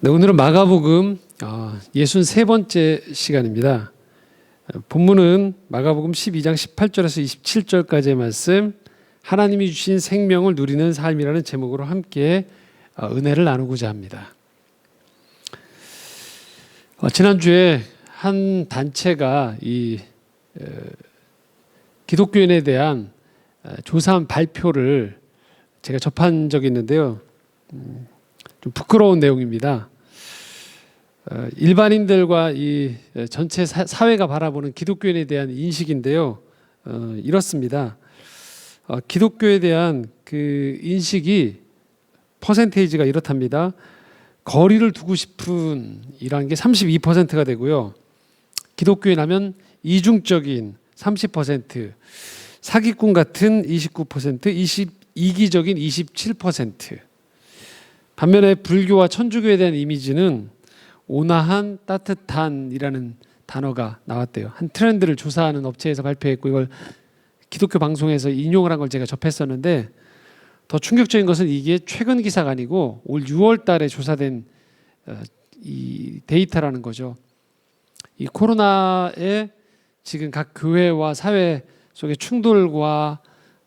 네, 오늘은 마가복음 63번째 시간입니다. 본문은 마가복음 12장 18절에서 27절까지의 말씀, 하나님이 주신 생명을 누리는 삶이라는 제목으로 함께 은혜를 나누고자 합니다. 지난주에 한 단체가 이 기독교인에 대한 조사한 발표를 제가 접한 적이 있는데요. 좀 부끄러운 내용입니다. 일반인들과 이 전체 사회가 바라보는 기독교인에 대한 인식인데요. 이렇습니다. 기독교에 대한 그 인식이 퍼센테이지가 이렇답니다. 거리를 두고 싶은 이라는 게 32%가 되고요. 기독교인 하면 이중적인 30%, 사기꾼 같은 29%, 이기적인 27%. 반면에 불교와 천주교에 대한 이미지는 온화한, 따뜻한이라는 단어가 나왔대요. 한 트렌드를 조사하는 업체에서 발표했고 이걸 기독교 방송에서 인용을 한 걸 제가 접했었는데 더 충격적인 것은 이게 최근 기사가 아니고 올 6월 달에 조사된 이 데이터라는 거죠. 이 코로나에 지금 각 교회와 사회 속의 충돌과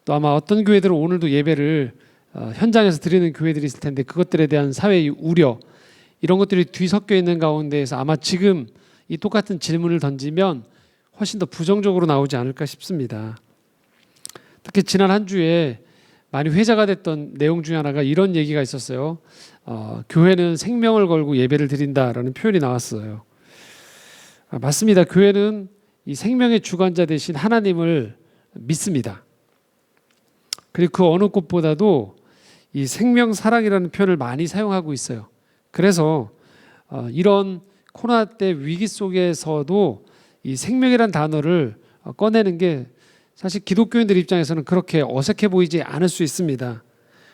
또 아마 어떤 교회들은 오늘도 예배를 현장에서 드리는 교회들이 있을 텐데 그것들에 대한 사회의 우려 이런 것들이 뒤섞여 있는 가운데에서 아마 지금 이 똑같은 질문을 던지면 훨씬 더 부정적으로 나오지 않을까 싶습니다. 특히 지난 한 주에 많이 회자가 됐던 내용 중에 하나가 이런 얘기가 있었어요. 교회는 생명을 걸고 예배를 드린다라는 표현이 나왔어요. 맞습니다. 교회는 이 생명의 주관자 되신 하나님을 믿습니다. 그리고 그 어느 곳보다도 이 생명사랑이라는 표현을 많이 사용하고 있어요. 그래서 이런 코로나 때 위기 속에서도 이 생명이라는 단어를 꺼내는 게 사실 기독교인들 입장에서는 그렇게 어색해 보이지 않을 수 있습니다.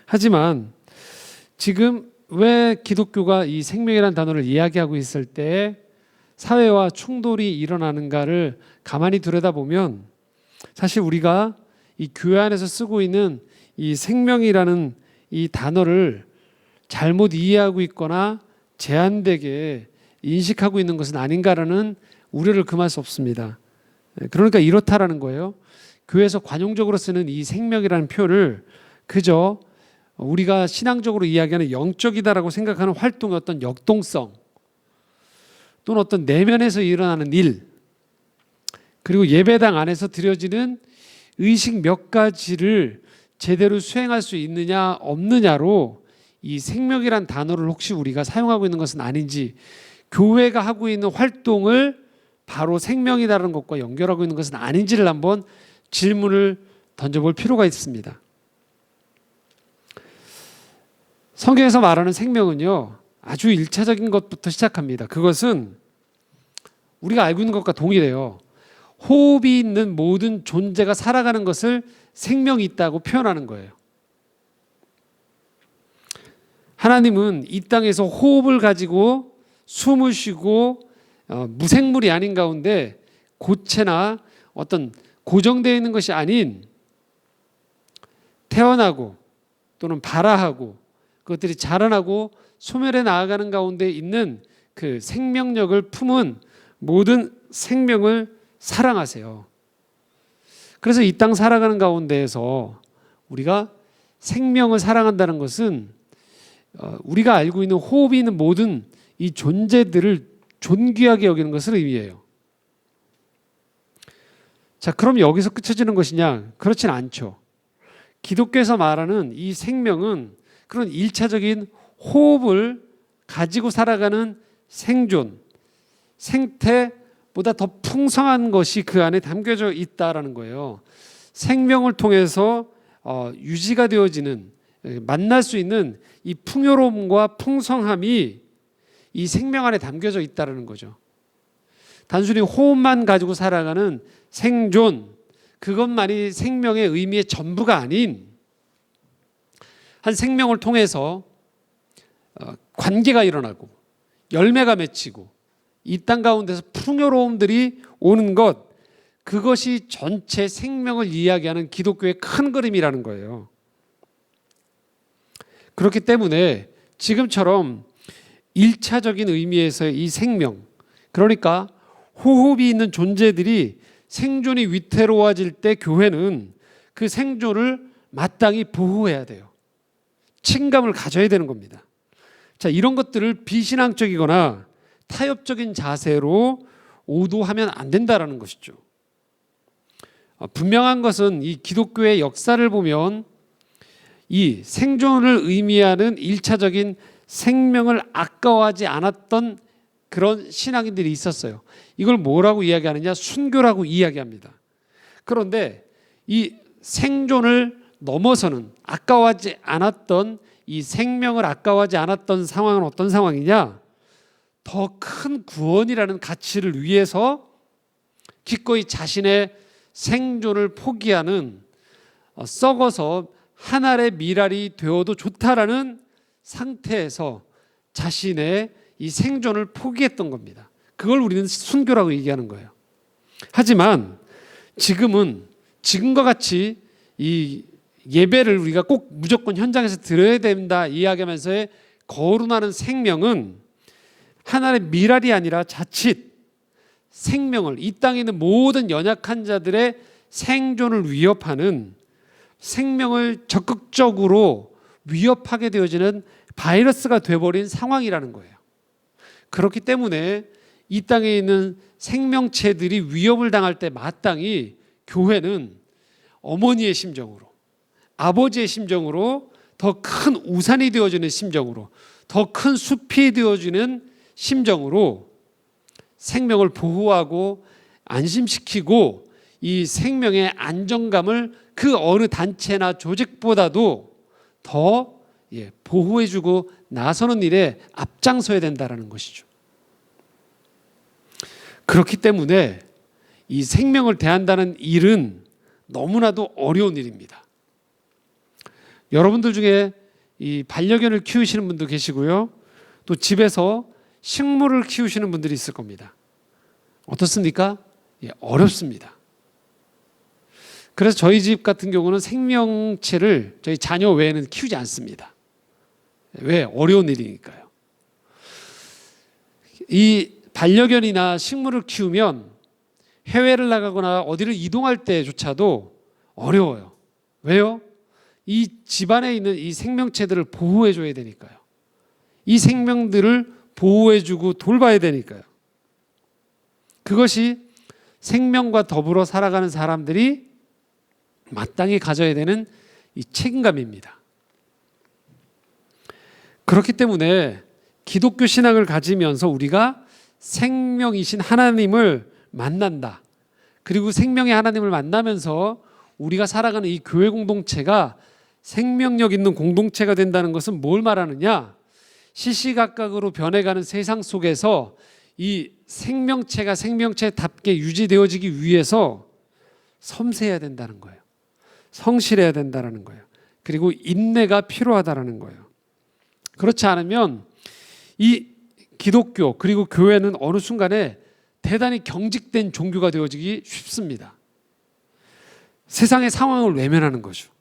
하지만 지금 왜 기독교가 이 생명이라는 단어를 이야기하고 있을 때 사회와 충돌이 일어나는가를 가만히 들여다보면 사실 우리가 이 교회 안에서 쓰고 있는 이 생명이라는 이 단어를 잘못 이해하고 있거나 제한되게 인식하고 있는 것은 아닌가라는 우려를 금할 수 없습니다. 그러니까 이렇다라는 거예요. 교회에서 관용적으로 쓰는 이 생명이라는 표현을 그저 우리가 신앙적으로 이야기하는 영적이다라고 생각하는 활동의 어떤 역동성 또는 어떤 내면에서 일어나는 일 그리고 예배당 안에서 드려지는 의식 몇 가지를 제대로 수행할 수 있느냐 없느냐로 이 생명이란 단어를 혹시 우리가 사용하고 있는 것은 아닌지 교회가 하고 있는 활동을 바로 생명이라는 것과 연결하고 있는 것은 아닌지를 한번 질문을 던져볼 필요가 있습니다. 성경에서 말하는 생명은요 아주 1차적인 것부터 시작합니다. 그것은 우리가 알고 있는 것과 동일해요. 호흡이 있는 모든 존재가 살아가는 것을 생명이 있다고 표현하는 거예요. 하나님은 이 땅에서 호흡을 가지고 숨을 쉬고 무생물이 아닌 가운데 고체나 어떤 고정되어 있는 것이 아닌 태어나고 또는 발아하고 그것들이 자라나고 소멸해 나아가는 가운데 있는 그 생명력을 품은 모든 생명을 사랑하세요. 그래서 이 땅 살아가는 가운데에서 우리가 생명을 사랑한다는 것은 우리가 알고 있는 호흡이 있는 모든 이 존재들을 존귀하게 여기는 것을 의미해요. 자, 그럼 여기서 끝쳐지는 것이냐? 그렇진 않죠. 기독교에서 말하는 이 생명은 그런 1차적인 호흡을 가지고 살아가는 생존, 생태보다 더 풍성한 것이 그 안에 담겨져 있다라는 거예요. 생명을 통해서 유지가 되어지는 만날 수 있는 이 풍요로움과 풍성함이 이 생명 안에 담겨져 있다는 거죠. 단순히 호흡만 가지고 살아가는 생존, 그것만이 생명의 의미의 전부가 아닌 한 생명을 통해서 관계가 일어나고 열매가 맺히고 이 땅 가운데서 풍요로움들이 오는 것, 그것이 전체 생명을 이야기하는 기독교의 큰 그림이라는 거예요. 그렇기 때문에 지금처럼 일차적인 의미에서의 이 생명, 그러니까 호흡이 있는 존재들이 생존이 위태로워질 때 교회는 그 생존을 마땅히 보호해야 돼요. 책임감을 가져야 되는 겁니다. 자, 이런 것들을 비신앙적이거나 타협적인 자세로 오도하면 안 된다라는 것이죠. 분명한 것은 이 기독교의 역사를 보면 이 생존을 의미하는 일차적인 생명을 아까워하지 않았던 그런 신앙인들이 있었어요. 이걸 뭐라고 이야기하느냐? 순교라고 이야기합니다. 그런데 이 생존을 넘어서는 아까워하지 않았던 이 생명을 아까워하지 않았던 상황은 어떤 상황이냐? 더 큰 구원이라는 가치를 위해서 기꺼이 자신의 생존을 포기하는 썩어서 한 알의 미랄이 되어도 좋다라는 상태에서 자신의 이 생존을 포기했던 겁니다. 그걸 우리는 순교라고 얘기하는 거예요. 하지만 지금은 지금과 같이 이 예배를 우리가 꼭 무조건 현장에서 드려야 된다 이야기하면서의 거론하는 생명은 하나의 미랄이 아니라 자칫 생명을, 이 땅에 있는 모든 연약한 자들의 생존을 위협하는, 생명을 적극적으로 위협하게 되어지는 바이러스가 되어버린 상황이라는 거예요. 그렇기 때문에 이 땅에 있는 생명체들이 위협을 당할 때 마땅히 교회는 어머니의 심정으로, 아버지의 심정으로, 더 큰 우산이 되어주는 심정으로, 더 큰 숲이 되어주는 심정으로 생명을 보호하고 안심시키고 이 생명의 안정감을 그 어느 단체나 조직보다도 더 보호해주고 나서는 일에 앞장서야 된다는 것이죠. 그렇기 때문에 이 생명을 대한다는 일은 너무나도 어려운 일입니다. 여러분들 중에 이 반려견을 키우시는 분도 계시고요. 또 집에서 식물을 키우시는 분들이 있을 겁니다. 어떻습니까? 어렵습니다. 그래서 저희 집 같은 경우는 생명체를 저희 자녀 외에는 키우지 않습니다. 왜? 어려운 일이니까요. 이 반려견이나 식물을 키우면 해외를 나가거나 어디를 이동할 때조차도 어려워요. 왜요? 이 집안에 있는 이 생명체들을 보호해줘야 되니까요. 이 생명들을 보호해주고 돌봐야 되니까요. 그것이 생명과 더불어 살아가는 사람들이 마땅히 가져야 되는 이 책임감입니다. 그렇기 때문에 기독교 신앙을 가지면서 우리가 생명이신 하나님을 만난다. 그리고 생명의 하나님을 만나면서 우리가 살아가는 이 교회 공동체가 생명력 있는 공동체가 된다는 것은 뭘 말하느냐? 시시각각으로 변해가는 세상 속에서 이 생명체가 생명체답게 유지되어지기 위해서 섬세해야 된다는 거예요. 성실해야 된다는 거예요. 그리고 인내가 필요하다는 거예요. 그렇지 않으면 이 기독교 그리고 교회는 어느 순간에 대단히 경직된 종교가 되어지기 쉽습니다. 세상의 상황을 외면하는 거죠.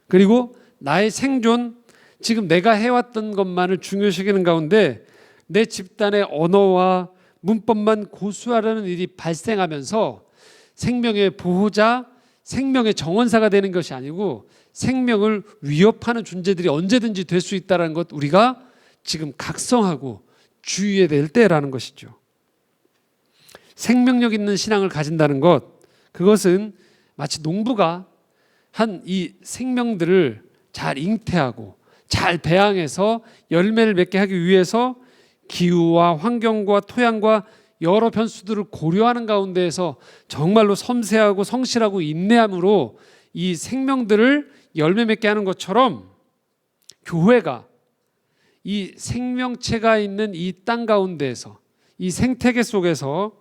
그리고 나의 생존, 지금 내가 해왔던 것만을 중요시하는 가운데 내 집단의 언어와 문법만 고수하려는 일이 발생하면서 생명의 보호자, 생명의 정원사가 되는 것이 아니고 생명을 위협하는 존재들이 언제든지 될 수 있다는 것, 우리가 지금 각성하고 주의해야 될 때라는 것이죠. 생명력 있는 신앙을 가진다는 것, 그것은 마치 농부가 한 이 생명들을 잘 잉태하고 잘 배양해서 열매를 맺게 하기 위해서 기후와 환경과 토양과 여러 변수들을 고려하는 가운데에서 정말로 섬세하고 성실하고 인내함으로 이 생명들을 열매 맺게 하는 것처럼 교회가 이 생명체가 있는 이 땅 가운데에서 이 생태계 속에서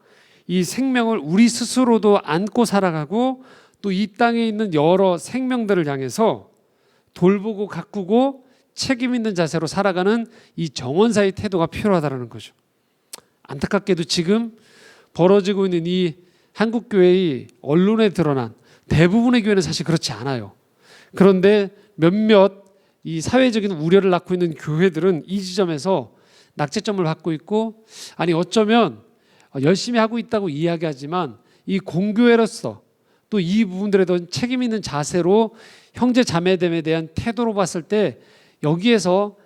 이 생명을 우리 스스로도 안고 살아가고 또 이 땅에 있는 여러 생명들을 향해서 돌보고 가꾸고 책임 있는 자세로 살아가는 이 정원사의 태도가 필요하다는 거죠. 안타깝게도 지금 벌어지고 있는 이 한국교회의 언론에 드러난 대부분의 교회는 사실 그렇지 않아요. 그런데 몇몇 이 사회적인 우려를 낳고 있는 교회들은 이 지점에서 낙제점을 받고 있고, 아니 어쩌면 열심히 하고 있다고 이야기하지만 이 공교회로서 또 이 부분들에 대한 책임 있는 자세로 형제 자매됨에 대한 태도로 봤을 때 여기에서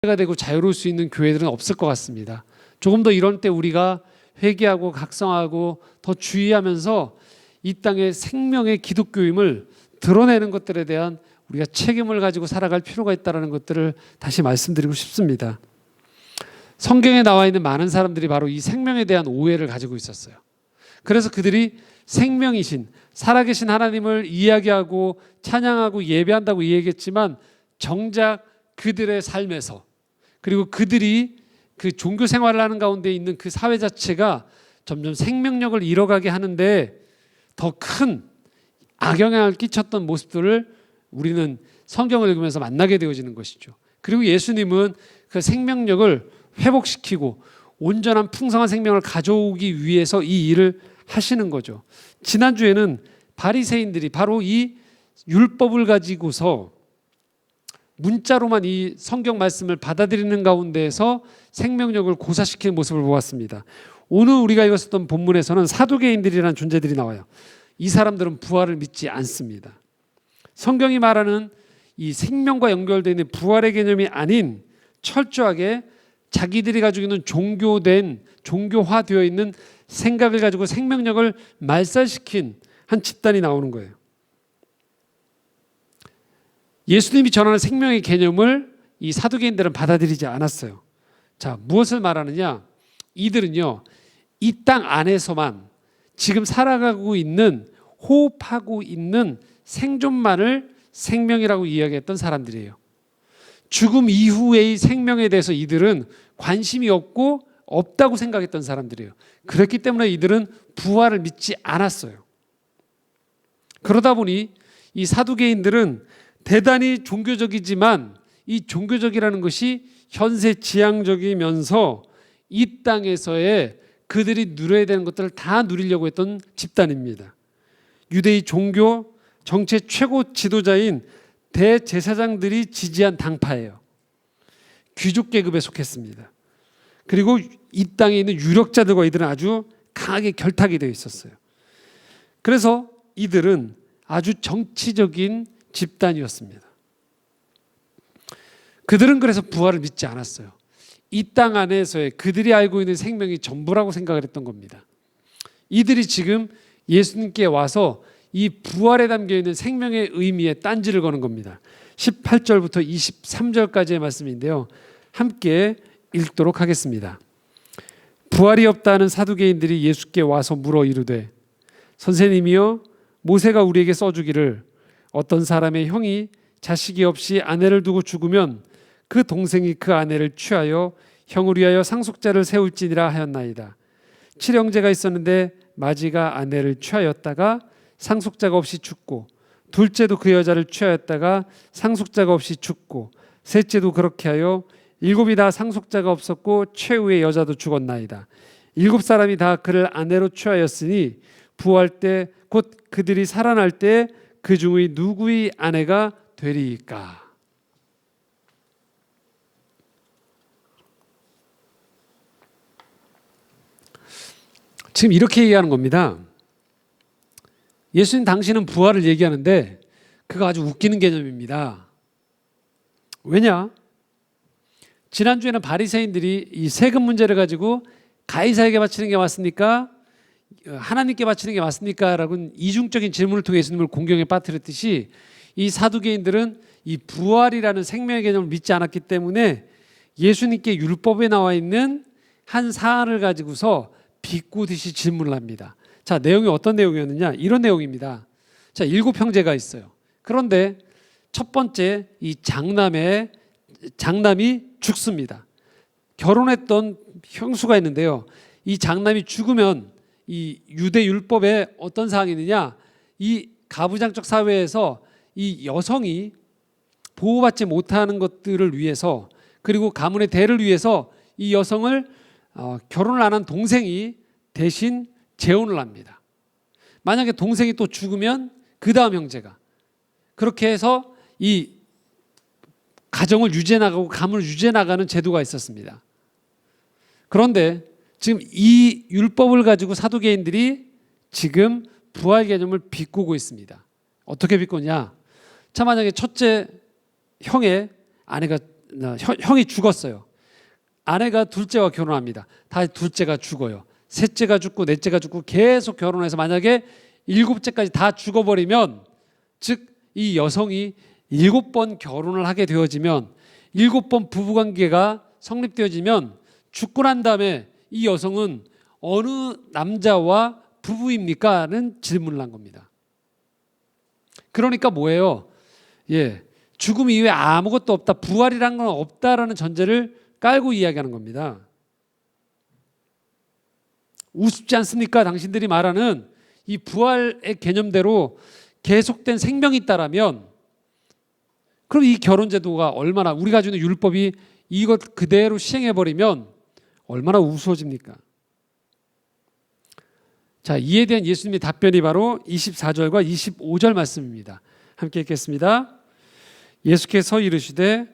가 되고 자유로울 수 있는 교회들은 없을 것 같습니다. 조금 더 이런 때 우리가 회개하고 각성하고 더 주의하면서 이 땅의 생명의 기독교임을 드러내는 것들에 대한 우리가 책임을 가지고 살아갈 필요가 있다는 것들을 다시 말씀드리고 싶습니다. 성경에 나와 있는 많은 사람들이 바로 이 생명에 대한 오해를 가지고 있었어요. 그래서 그들이 생명이신 살아계신 하나님을 이야기하고 찬양하고 예배한다고 이야기했지만 정작 그들의 삶에서, 그리고 그들이 그 종교 생활을 하는 가운데 있는 그 사회 자체가 점점 생명력을 잃어가게 하는데 더 큰 악영향을 끼쳤던 모습들을 우리는 성경을 읽으면서 만나게 되어지는 것이죠. 그리고 예수님은 그 생명력을 회복시키고 온전한 풍성한 생명을 가져오기 위해서 이 일을 하시는 거죠. 지난주에는 바리새인들이 바로 이 율법을 가지고서 문자로만 이 성경 말씀을 받아들이는 가운데에서 생명력을 고사시키는 모습을 보았습니다. 오늘 우리가 읽었던 본문에서는 사두개인들이라는 존재들이 나와요. 이 사람들은 부활을 믿지 않습니다. 성경이 말하는 이 생명과 연결되어 있는 부활의 개념이 아닌 철저하게 자기들이 가지고 있는 종교화되어 있는 생각을 가지고 생명력을 말살시킨 한 집단이 나오는 거예요. 예수님이 전하는 생명의 개념을 이 사두개인들은 받아들이지 않았어요. 자, 무엇을 말하느냐? 이들은요, 이 땅 안에서만 지금 살아가고 있는, 호흡하고 있는 생존만을 생명이라고 이야기했던 사람들이에요. 죽음 이후의 생명에 대해서 이들은 관심이 없다고 생각했던 사람들이에요. 그렇기 때문에 이들은 부활을 믿지 않았어요. 그러다 보니 이 사두개인들은 대단히 종교적이지만 이 종교적이라는 것이 현세 지향적이면서 이 땅에서의 그들이 누려야 되는 것들을 다 누리려고 했던 집단입니다. 유대의 종교 정체 최고 지도자인 대제사장들이 지지한 당파예요. 귀족 계급에 속했습니다. 그리고 이 땅에 있는 유력자들과 이들은 아주 강하게 결탁이 되어 있었어요. 그래서 이들은 아주 정치적인 집단이었습니다. 그들은 그래서 부활을 믿지 않았어요. 이 땅 안에서의 그들이 알고 있는 생명이 전부라고 생각을 했던 겁니다. 이들이 지금 예수님께 와서 이 부활에 담겨있는 생명의 의미에 딴지를 거는 겁니다. 18절부터 23절까지의 말씀인데요, 함께 읽도록 하겠습니다. 부활이 없다는 사두개인들이 예수께 와서 물어 이르되, 선생님이여, 모세가 우리에게 써주기를 어떤 사람의 형이 자식이 없이 아내를 두고 죽으면 그 동생이 그 아내를 취하여 형을 위하여 상속자를 세울지니라 하였나이다. 칠형제가 있었는데 마지가 아내를 취하였다가 상속자가 없이 죽고, 둘째도 그 여자를 취하였다가 상속자가 없이 죽고, 셋째도 그렇게 하여 일곱이 다 상속자가 없었고 최후의 여자도 죽었나이다. 일곱 사람이 다 그를 아내로 취하였으니 부활 때 곧 그들이 살아날 때 그 중의 누구의 아내가 되리이까? 지금 이렇게 얘기하는 겁니다. 예수님 당신은 부활을 얘기하는데 그거 아주 웃기는 개념입니다. 왜냐? 지난주에는 바리새인들이 이 세금 문제를 가지고 가이사에게 바치는 게 맞습니까? 하나님께 바치는 게 맞습니까? 라고 이중적인 질문을 통해 예수님을 공경에 빠뜨렸듯이 이 사두개인들은 이 부활이라는 생명의 개념을 믿지 않았기 때문에 예수님께 율법에 나와 있는 한 사안을 가지고서 비꼬듯이 질문을 합니다. 자, 내용이 어떤 내용이었느냐? 이런 내용입니다. 자, 7 형제가 있어요. 그런데 첫 번째 이 장남이 죽습니다. 결혼했던 형수가 있는데요, 이 장남이 죽으면 이 유대 율법에 어떤 사항이 있느냐? 이 가부장적 사회에서 이 여성이 보호받지 못하는 것들을 위해서, 그리고 가문의 대를 위해서 이 여성을 결혼을 안 한 동생이 대신 재혼을 합니다. 만약에 동생이 또 죽으면 그 다음 형제가, 그렇게 해서 이 가정을 유지해 나가고 가문을 유지해 나가는 제도가 있었습니다. 그런데 지금 이 율법을 가지고 사두개인들이 지금 부활 개념을 비꼬고 있습니다. 어떻게 비꼬냐? 자, 만약에 첫째 형이 죽었어요. 아내가 둘째와 결혼합니다. 다 둘째가 죽어요. 셋째가 죽고 넷째가 죽고 계속 결혼해서 만약에 일곱째까지 다 죽어버리면, 즉 이 여성이 7번 결혼을 하게 되어지면, 7번 부부관계가 성립되어지면 죽고 난 다음에 이 여성은 어느 남자와 부부입니까? 는 질문을 한 겁니다. 그러니까 뭐예요? 죽음 이후에 아무것도 없다, 부활이란 건 없다라는 전제를 깔고 이야기하는 겁니다. 우습지 않습니까? 당신들이 말하는 이 부활의 개념대로 계속된 생명이 있다라면, 그럼 이 결혼 제도가 얼마나, 우리가 주는 율법이 이것 그대로 시행해버리면 얼마나 우스워집니까? 자, 이에 대한 예수님의 답변이 바로 24절과 25절 말씀입니다. 함께 읽겠습니다. 예수께서 이르시되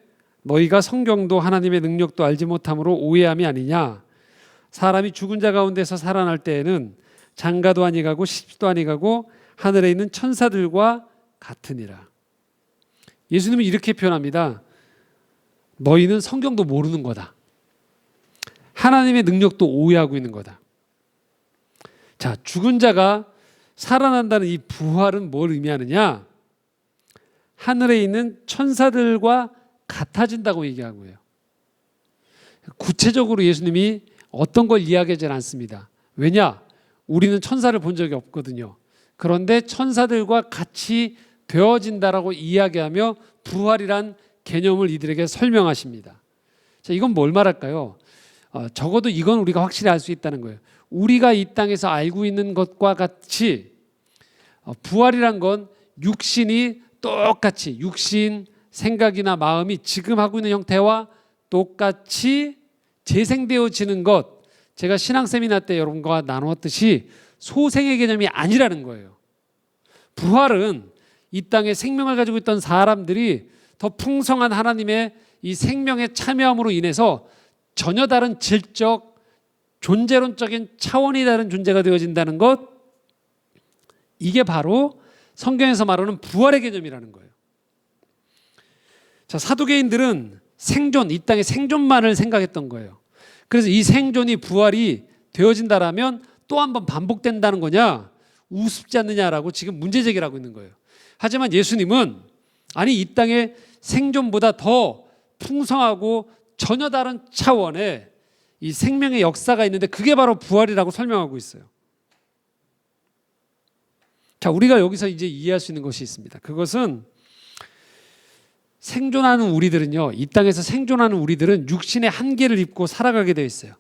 너희가 성경도 하나님의 능력도 알지 못함으로 오해함이 아니냐. 사람이 죽은 자 가운데서 살아날 때에는 장가도 아니 가고 시집도 아니 가고 하늘에 있는 천사들과 같으니라. 예수님은 이렇게 표현합니다. 너희는 성경도 모르는 거다. 하나님의 능력도 오해하고 있는 거다. 자, 죽은 자가 살아난다는 이 부활은 뭘 의미하느냐? 하늘에 있는 천사들과 같아진다고 얘기하고요. 구체적으로 예수님이 어떤 걸 이야기하지 않습니다. 왜냐? 우리는 천사를 본 적이 없거든요. 그런데 천사들과 같이 되어진다라고 이야기하며 부활이란 개념을 이들에게 설명하십니다. 자, 이건 뭘 말할까요? 적어도 이건 우리가 확실히 알 수 있다는 거예요. 우리가 이 땅에서 알고 있는 것과 같이 부활이란 건 육신이 똑같이, 육신, 생각이나 마음이 지금 하고 있는 형태와 똑같이 재생되어지는 것, 제가 신앙 세미나 때 여러분과 나누었듯이 소생의 개념이 아니라는 거예요. 부활은 이 땅에 생명을 가지고 있던 사람들이 더 풍성한 하나님의 이 생명에 참여함으로 인해서 전혀 다른 질적, 존재론적인 차원이 다른 존재가 되어진다는 것, 이게 바로 성경에서 말하는 부활의 개념이라는 거예요. 자, 사두개인들은 생존, 이 땅의 생존만을 생각했던 거예요. 그래서 이 생존이 부활이 되어진다라면 또 한 번 반복된다는 거냐, 우습지 않느냐라고 지금 문제 제기를 하고 있는 거예요. 하지만 예수님은 아니, 이 땅의 생존보다 더 풍성하고 전혀 다른 차원의 이 생명의 역사가 있는데 그게 바로 부활이라고 설명하고 있어요. 자, 우리가 여기서 이제 이해할 수 있는 것이 있습니다. 그것은 생존하는 우리들은요, 이 땅에서 생존하는 우리들은 육신의 한계를 입고 살아가게 되어 있어요.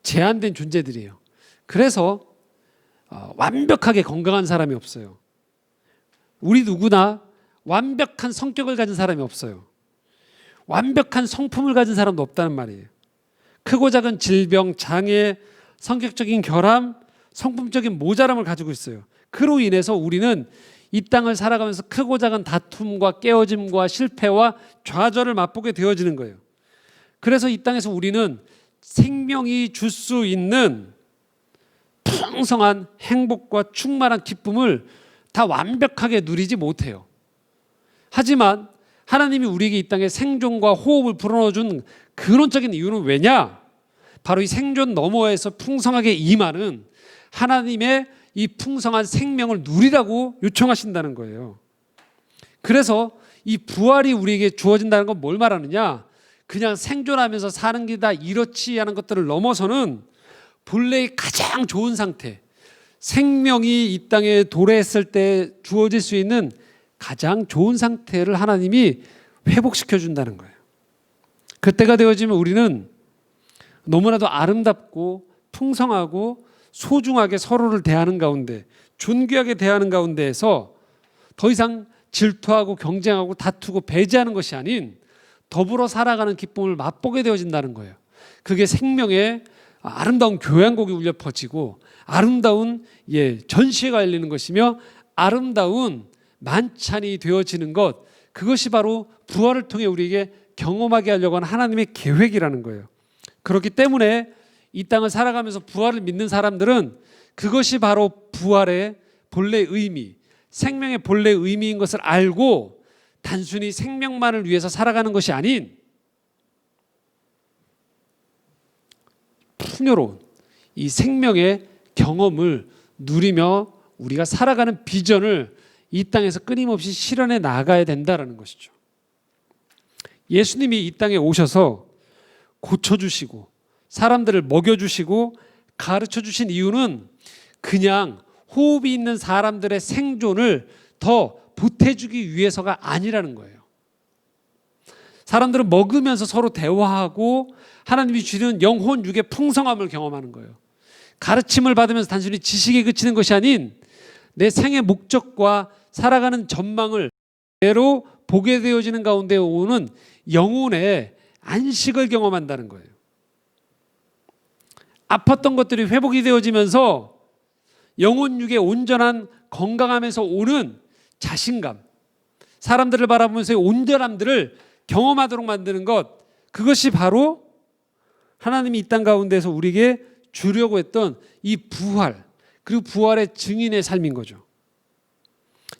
제한된 존재들이에요. 그래서 완벽하게 건강한 사람이 없어요. 우리 누구나 완벽한 성격을 가진 사람이 없어요. 완벽한 성품을 가진 사람도 없다는 말이에요. 크고 작은 질병, 장애, 성격적인 결함, 성품적인 모자람을 가지고 있어요. 그로 인해서 우리는 이 땅을 살아가면서 크고 작은 다툼과 깨어짐과 실패와 좌절을 맛보게 되어지는 거예요. 그래서 이 땅에서 우리는 생명이 줄 수 있는 풍성한 행복과 충만한 기쁨을 다 완벽하게 누리지 못해요. 하지만 하나님이 우리에게 이 땅에 생존과 호흡을 불어넣어준 근원적인 이유는 왜냐? 바로 이 생존 너머에서 풍성하게 임하는 하나님의 이 풍성한 생명을 누리라고 요청하신다는 거예요. 그래서 이 부활이 우리에게 주어진다는 건 뭘 말하느냐? 그냥 생존하면서 사는 게 다 이렇지 하는 것들을 넘어서는 본래의 가장 좋은 상태, 생명이 이 땅에 도래했을 때 주어질 수 있는 가장 좋은 상태를 하나님이 회복시켜 준다는 거예요. 그때가 되어지면 우리는 너무나도 아름답고 풍성하고 소중하게 서로를 대하는 가운데, 존귀하게 대하는 가운데에서 더 이상 질투하고 경쟁하고 다투고 배제하는 것이 아닌 더불어 살아가는 기쁨을 맛보게 되어진다는 거예요. 그게 생명의 아름다운 교향곡이 울려 퍼지고 아름다운 전시회가 열리는 것이며 아름다운 만찬이 되어지는 것, 그것이 바로 부활을 통해 우리에게 경험하게 하려고 하는 하나님의 계획이라는 거예요. 그렇기 때문에 이 땅을 살아가면서 부활을 믿는 사람들은 그것이 바로 부활의 본래 의미, 생명의 본래 의미인 것을 알고 단순히 생명만을 위해서 살아가는 것이 아닌 풍요로운 이 생명의 경험을 누리며 우리가 살아가는 비전을 이 땅에서 끊임없이 실현해 나가야 된다는 것이죠. 예수님이 이 땅에 오셔서 고쳐주시고 사람들을 먹여주시고 가르쳐주신 이유는 그냥 호흡이 있는 사람들의 생존을 더 보태주기 위해서가 아니라는 거예요. 사람들은 먹으면서 서로 대화하고 하나님이 주시는 영혼 육의 풍성함을 경험하는 거예요. 가르침을 받으면서 단순히 지식에 그치는 것이 아닌 내 생의 목적과 살아가는 전망을 대로 보게 되어지는 가운데 오는 영혼의 안식을 경험한다는 거예요. 아팠던 것들이 회복이 되어지면서 영혼 육의 온전한 건강함에서 오는 자신감, 사람들을 바라보면서의 온전함들을 경험하도록 만드는 것, 그것이 바로 하나님이 이 땅 가운데서 우리에게 주려고 했던 이 부활, 그리고 부활의 증인의 삶인 거죠.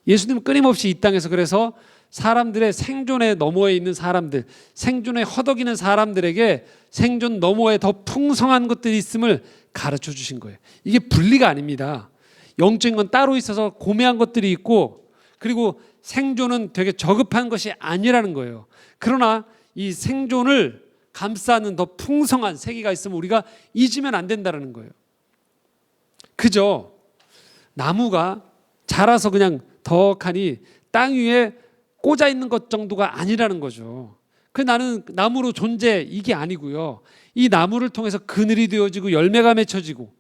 예수님은 끊임없이 이 땅에서 그래서 사람들의 생존의 너머에 있는 사람들, 생존에 허덕이는 사람들에게 생존 너머에 더 풍성한 것들이 있음을 가르쳐 주신 거예요. 이게 분리가 아닙니다. 영적인 건 따로 있어서 고매한 것들이 있고, 그리고 생존은 되게 저급한 것이 아니라는 거예요. 그러나 이 생존을 감싸는 더 풍성한 세계가 있으면 우리가 잊으면 안 된다는 거예요. 그저 나무가 자라서 그냥 덕하니 땅 위에 꽂아 있는 것 정도가 아니라는 거죠. 나는 나무로 존재, 이게 아니고요. 이 나무를 통해서 그늘이 되어지고 열매가 맺혀지고,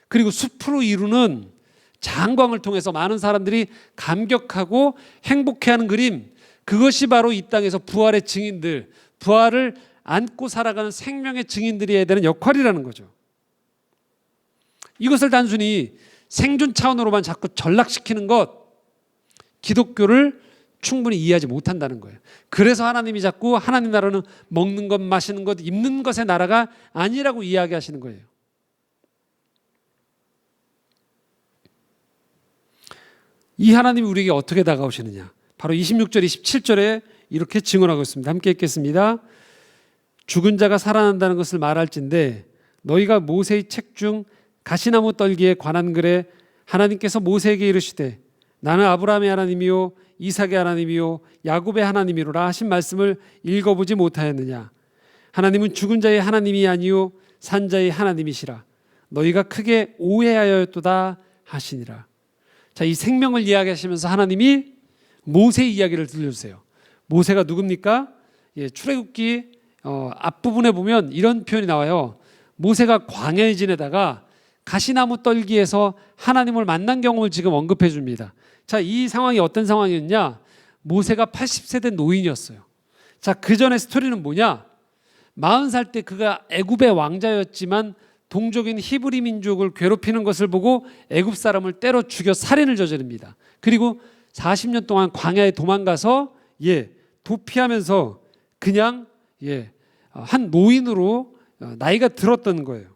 그리고 숲으로 이루는 장광을 통해서 많은 사람들이 감격하고 행복해하는 그림, 그것이 바로 이 땅에서 부활의 증인들, 부활을 안고 살아가는 생명의 증인들이 해야 되는 역할이라는 거죠. 이것을 단순히 생존 차원으로만 자꾸 전락시키는 것, 기독교를 충분히 이해하지 못한다는 거예요. 그래서 하나님이 자꾸 하나님 나라는 먹는 것, 마시는 것, 입는 것의 나라가 아니라고 이야기하시는 거예요. 이 하나님이 우리에게 어떻게 다가오시느냐, 바로 26절, 27절에 이렇게 증언하고 있습니다. 함께 읽겠습니다. 죽은 자가 살아난다는 것을 말할진대 너희가 모세의 책 중 가시나무 떨기에 관한 글에 하나님께서 모세에게 이르시되 나는 아브라함의 하나님이요 이삭의 하나님이요 야곱의 하나님이로라 하신 말씀을 읽어보지 못하였느냐. 하나님은 죽은 자의 하나님이 아니요 산 자의 하나님이시라. 너희가 크게 오해하였도다 하시니라. 자, 이 생명을 이야기하시면서 하나님이 모세 이야기를 들려주세요. 모세가 누굽니까? 출애굽기 앞부분에 보면 이런 표현이 나와요. 모세가 광야에 지내다가 가시나무 떨기에서 하나님을 만난 경험을 지금 언급해 줍니다. 자, 이 상황이 어떤 상황이었냐? 모세가 80세 된 노인이었어요. 자, 그 전에 스토리는 뭐냐? 40살 때 그가 애굽의 왕자였지만 동족인 히브리 민족을 괴롭히는 것을 보고 애굽 사람을 때려 죽여 살인을 저지릅니다. 그리고 40년 동안 광야에 도망가서 도피하면서 그냥 한 노인으로 나이가 들었던 거예요.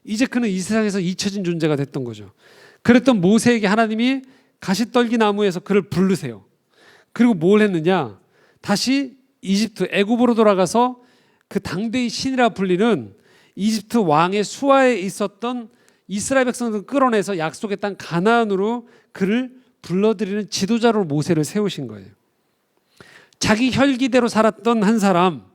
이제 그는 이 세상에서 잊혀진 존재가 됐던 거죠. 그랬던 모세에게 하나님이 가시떨기 나무에서 그를 부르세요. 그리고 뭘 했느냐? 다시 이집트 애굽으로 돌아가서 그 당대의 신이라 불리는 이집트 왕의 수하에 있었던 이스라엘 백성들을 끌어내서 약속의 땅 가나안으로 그를 불러들이는 지도자로 모세를 세우신 거예요. 자기 혈기대로 살았던 한 사람,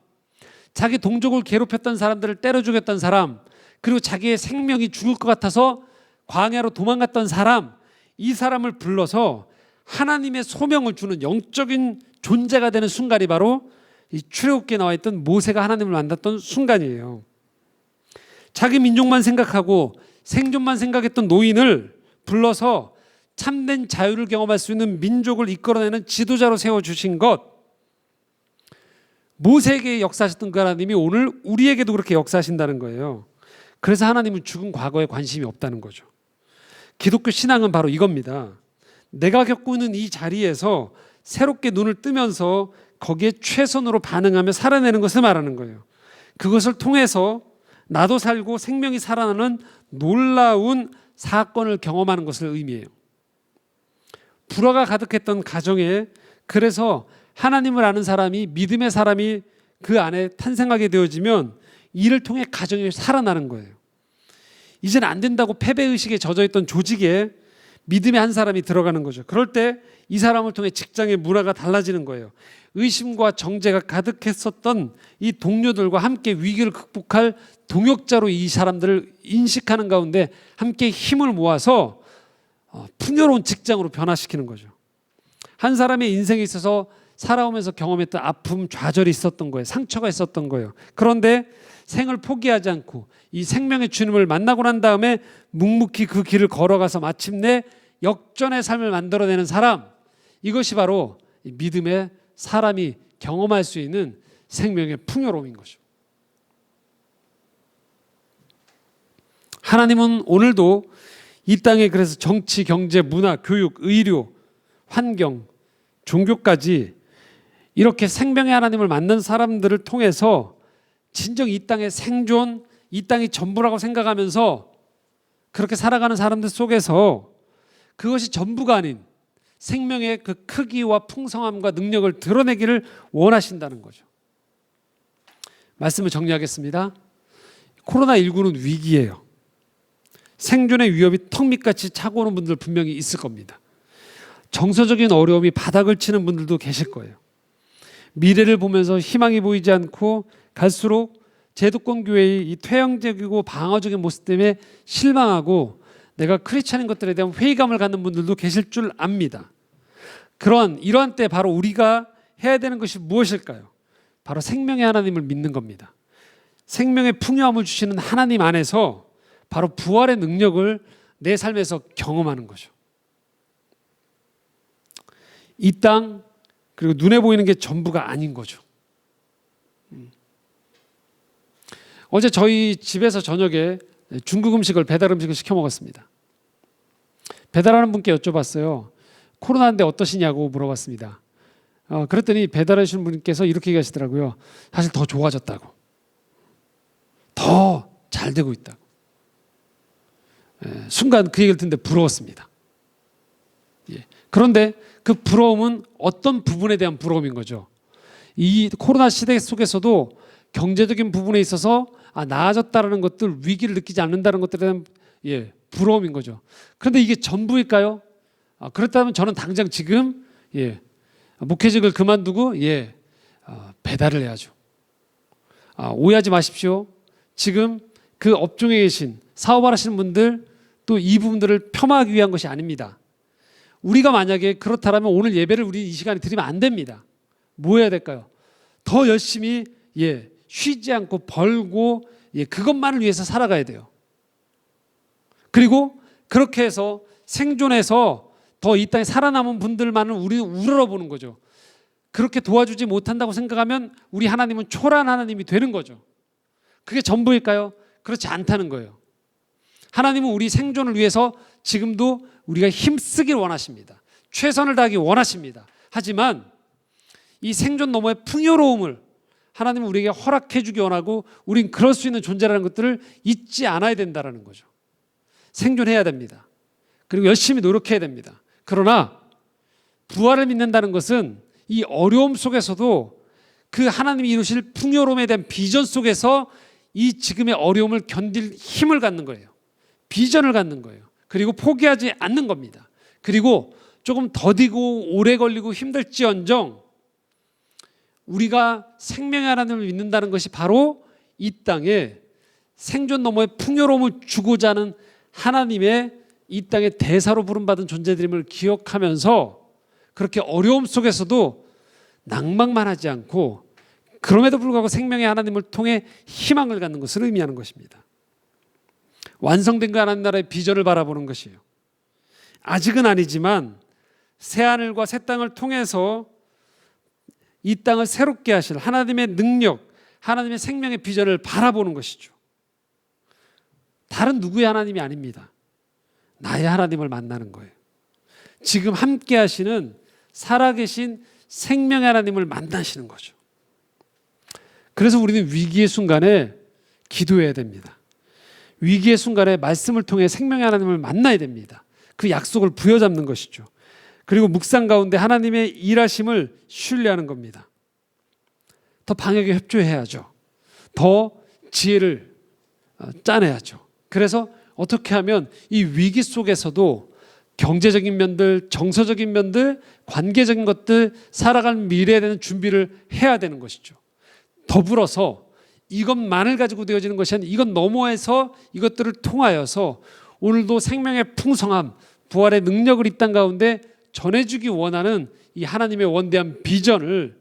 자기 동족을 괴롭혔던 사람들을 때려 죽였던 사람, 그리고 자기의 생명이 죽을 것 같아서 광야로 도망갔던 사람, 이 사람을 불러서 하나님의 소명을 주는 영적인 존재가 되는 순간이 바로 이 출애굽기에 나와 있던 모세가 하나님을 만났던 순간이에요. 자기 민족만 생각하고 생존만 생각했던 노인을 불러서 참된 자유를 경험할 수 있는 민족을 이끌어내는 지도자로 세워주신 것, 모세에게 역사하셨던 그 하나님이 오늘 우리에게도 그렇게 역사하신다는 거예요. 그래서 하나님은 죽은 과거에 관심이 없다는 거죠. 기독교 신앙은 바로 이겁니다. 내가 겪고 있는 이 자리에서 새롭게 눈을 뜨면서 거기에 최선으로 반응하며 살아내는 것을 말하는 거예요. 그것을 통해서 나도 살고 생명이 살아나는 놀라운 사건을 경험하는 것을 의미해요. 불화가 가득했던 가정에 그래서 하나님을 아는 사람이, 믿음의 사람이 그 안에 탄생하게 되어지면 이를 통해 가정이 살아나는 거예요. 이제는 안 된다고 패배의식에 젖어있던 조직에 믿음의 한 사람이 들어가는 거죠. 그럴 때 이 사람을 통해 직장의 문화가 달라지는 거예요. 의심과 정죄가 가득했었던 이 동료들과 함께 위기를 극복할 동역자로 이 사람들을 인식하는 가운데 함께 힘을 모아서 풍요로운 직장으로 변화시키는 거죠. 한 사람의 인생에 있어서 살아오면서 경험했던 아픔, 좌절이 있었던 거예요. 상처가 있었던 거예요. 그런데 생을 포기하지 않고 이 생명의 주님을 만나고 난 다음에 묵묵히 그 길을 걸어가서 마침내 역전의 삶을 만들어내는 사람, 이것이 바로 믿음의 사람이 경험할 수 있는 생명의 풍요로움인 거죠. 하나님은 오늘도 이 땅에 그래서 정치, 경제, 문화, 교육, 의료, 환경, 종교까지 이렇게 생명의 하나님을 만난 사람들을 통해서 진정 이 땅의 생존, 이 땅이 전부라고 생각하면서 그렇게 살아가는 사람들 속에서 그것이 전부가 아닌 생명의 그 크기와 풍성함과 능력을 드러내기를 원하신다는 거죠. 말씀을 정리하겠습니다. 코로나19는 위기예요. 생존의 위협이 턱밑같이 차고 오는 분들 분명히 있을 겁니다. 정서적인 어려움이 바닥을 치는 분들도 계실 거예요. 미래를 보면서 희망이 보이지 않고 갈수록 제도권 교회의 이 퇴행적이고 방어적인 모습 때문에 실망하고 내가 크리스찬인 것들에 대한 회의감을 갖는 분들도 계실 줄 압니다. 이러한 때 바로 우리가 해야 되는 것이 무엇일까요? 바로 생명의 하나님을 믿는 겁니다. 생명의 풍요함을 주시는 하나님 안에서 바로 부활의 능력을 내 삶에서 경험하는 거죠. 이 땅 그리고 눈에 보이는 게 전부가 아닌 거죠. 어제 저희 집에서 저녁에 중국 음식을, 배달 음식을 시켜 먹었습니다. 배달하는 분께 여쭤봤어요. 코로나인데 어떠시냐고 물어봤습니다. 그랬더니 배달해 주신 분께서 이렇게 얘기하시더라고요. 사실 더 좋아졌다고. 더 잘 되고 있다고. 순간 그 얘기를 듣는데 부러웠습니다. 그런데 그 부러움은 어떤 부분에 대한 부러움인 거죠. 이 코로나 시대 속에서도 경제적인 부분에 있어서 나아졌다는 것들, 위기를 느끼지 않는다는 것들에 대한 부러움인 거죠. 그런데 이게 전부일까요? 그렇다면 저는 당장 지금 목회직을 그만두고 배달을 해야죠. 오해하지 마십시오. 지금 그 업종에 계신 사업을 하시는 분들 또 이 부분들을 폄하하기 위한 것이 아닙니다. 우리가 만약에 그렇다면 오늘 예배를 우리 이 시간에 드리면 안 됩니다. 뭐 해야 될까요? 더 열심히 쉬지 않고 벌고 그것만을 위해서 살아가야 돼요. 그리고 그렇게 해서 생존해서 더 이 땅에 살아남은 분들만은 우리는 우러러보는 거죠. 그렇게 도와주지 못한다고 생각하면 우리 하나님은 초라한 하나님이 되는 거죠. 그게 전부일까요? 그렇지 않다는 거예요. 하나님은 우리 생존을 위해서 지금도 우리가 힘쓰길 원하십니다. 최선을 다하기 원하십니다. 하지만 이 생존 너머의 풍요로움을 하나님은 우리에게 허락해 주기 원하고 우린 그럴 수 있는 존재라는 것들을 잊지 않아야 된다는 거죠. 생존해야 됩니다. 그리고 열심히 노력해야 됩니다. 그러나 부활을 믿는다는 것은 이 어려움 속에서도 그 하나님이 이루실 풍요로움에 대한 비전 속에서 이 지금의 어려움을 견딜 힘을 갖는 거예요. 비전을 갖는 거예요. 그리고 포기하지 않는 겁니다. 그리고 조금 더디고 오래 걸리고 힘들지언정 우리가 생명의 하나님을 믿는다는 것이 바로 이 땅에 생존 너머의 풍요로움을 주고자 하는 하나님의 이 땅의 대사로 부름받은 존재들임을 기억하면서 그렇게 어려움 속에서도 낭망만 하지 않고 그럼에도 불구하고 생명의 하나님을 통해 희망을 갖는 것을 의미하는 것입니다. 완성된 그 하나님 나라의 비전을 바라보는 것이에요. 아직은 아니지만 새하늘과 새 땅을 통해서 이 땅을 새롭게 하실 하나님의 능력, 하나님의 생명의 비전을 바라보는 것이죠. 다른 누구의 하나님이 아닙니다. 나의 하나님을 만나는 거예요. 지금 함께 하시는 살아계신 생명의 하나님을 만나시는 거죠. 그래서 우리는 위기의 순간에 기도해야 됩니다. 위기의 순간에 말씀을 통해 생명의 하나님을 만나야 됩니다. 그 약속을 부여잡는 것이죠. 그리고 묵상 가운데 하나님의 일하심을 신뢰하는 겁니다. 더 방역에 협조해야죠. 더 지혜를 짜내야죠. 그래서 어떻게 하면 이 위기 속에서도 경제적인 면들, 정서적인 면들, 관계적인 것들, 살아갈 미래에 대한 준비를 해야 되는 것이죠. 더불어서 이것만을 가지고 되어지는 것이 아니라 이것 너머에서 이것들을 통하여서 오늘도 생명의 풍성함, 부활의 능력을 이 땅 가운데 전해주기 원하는 이 하나님의 원대한 비전을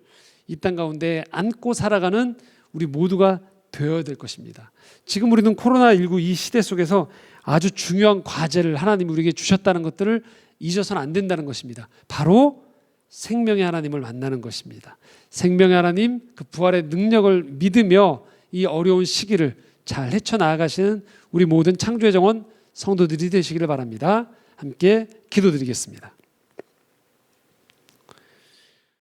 이 땅 가운데 안고 살아가는 우리 모두가 되어야 될 것입니다. 지금 우리는 코로나19 이 시대 속에서 아주 중요한 과제를 하나님이 우리에게 주셨다는 것들을 잊어서는 안 된다는 것입니다. 바로 생명의 하나님을 만나는 것입니다. 생명의 하나님, 그 부활의 능력을 믿으며 이 어려운 시기를 잘 헤쳐나가시는 우리 모든 창조의 정원 성도들이 되시기를 바랍니다. 함께 기도드리겠습니다.